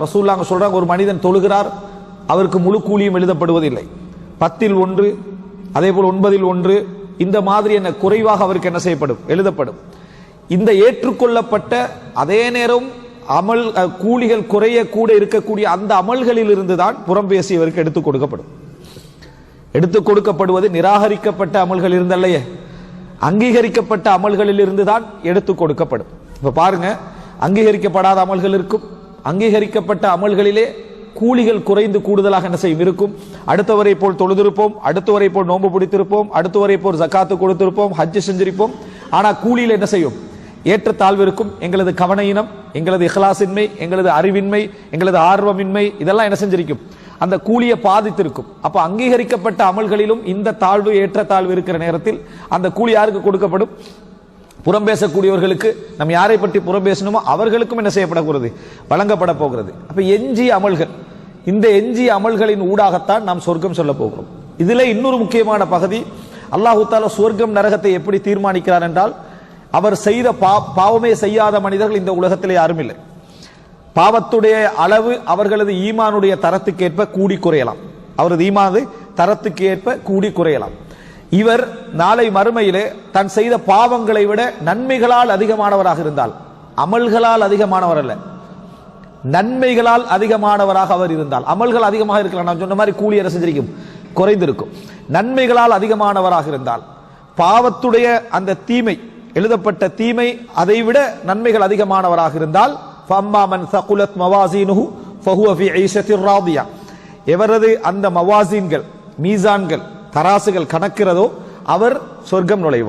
ரசூலுல்லாஹ் சொல்றாங்க, ஒரு மனிதன் தொழுகிறார், அவருக்கு முழு கூலியும் எழுதப்படுவதில்லை. 10ல் 1, அதே போல் 9ல் 1, இந்த மாதிரி என்ன குறைவாக அவருக்கு என்ன செய்யப்படும், எழுதப்படும். இந்த ஏற்றுக்கொள்ளப்பட்ட அதே நேரம் அமல் கூலிகள் குறைய கூட இருக்கக்கூடிய அந்த அமல்களில் இருந்துதான் புறம் பேசியவருக்கு எடுத்துக் கொடுக்கப்படும். எடுத்துக் கொடுக்கப்படுவது நிராகரிக்கப்பட்ட அமல்கள் இருந்தல்லையே, அங்கீகரிக்கப்பட்ட அமல்களில் இருந்துதான் எடுத்துக் கொடுக்கப்படும். இப்ப பாருங்க, அங்கீகரிக்கப்படாத அமல்கள் இருக்கும், அங்கீகரிக்கப்பட்ட அமல்களிலே கூலிகள் குறைந்து கூடுதலாக என்ன செய்யும் இருக்கும். அடுத்தவரை போல் தொழுதிருப்போம், அடுத்தவரை போல் நோன்பு பிடித்திருப்போம், அடுத்தவரை போல் ஜக்காத்து கொடுத்திருப்போம், ஹஜ் செஞ்சிருப்போம். ஆனா கூலியில் என்ன செய்யும், ஏற்றத்தாழ்வு இருக்கும். எங்களது கவனையினம், எங்களது இஹ்லாஸின்மை, எங்களது அறிவின்மை, எங்களது ஆர்வமின்மை, இதெல்லாம் என்ன செஞ்சிருக்கும், அந்த கூலியை பாதித்திருக்கும். அப்ப அங்கீகரிக்கப்பட்ட அமல்களிலும் இந்த தாழ்வு ஏற்றத்தாழ்வு இருக்கிற நேரத்தில் அந்த கூலி யாருக்கு கொடுக்கப்படும், புறம் பேசக்கூடியவர்களுக்கு. நம்ம யாரை பற்றி புறம் பேசணுமோ அவர்களுக்கும் என்ன செய்யப்படக்கூடாது, வழங்கப்பட போகிறது. அப்ப எஞ்சிய அமல்கள், இந்த எஞ்சிய அமல்களின் ஊடாகத்தான் நாம் சொர்க்கம் சொல்ல போகிறோம். இதுல இன்னொரு முக்கியமான பகுதி, அல்லாஹு தஆலா சொர்க்கம் நரகத்தை எப்படி தீர்மானிக்கிறார் என்றால், அவர் செய்த பாவமே செய்யாத மனிதர்கள் இந்த உலகத்திலே யாரும் இல்லை. பாவத்துடைய அளவு அவர்களது ஈமானுடைய தரத்துக்கு ஏற்ப கூடி குறையலாம், அவரது ஈமானது தரத்துக்கு ஏற்ப கூடி குறையலாம். இவர் நாளை மறுமையிலே தன் செய்த பாவங்களை விட நன்மைகளால் அதிகமானவராக இருந்தால், அமல்களால் அதிகமானவர் அல்ல, நன்மைகளால் அதிகமானவராக அவர் இருந்தால், அமல்கள் அதிகமாக இருக்கலாம், நான் சொன்ன மாதிரி கூலி என்ன செஞ்சிருக்கும், குறைந்திருக்கும். நன்மைகளால் அதிகமானவராக இருந்தால், பாவத்துடைய அந்த தீமை, எழுதப்பட்ட தீமை அதைவிட நன்மைகள் அதிகமானவராக இருந்தால், ஃபம்மா மன் ஸகுலத் மவாஸீனுஹு ஃபஹுவ ஃபீ ஈஷத்திர் ராதியா, எவரது அந்த மவாசீன்கள், மீசான்கள், தராசுகள் கணக்கிறதோ அவர் சொர்க்கம் நுழைவார்.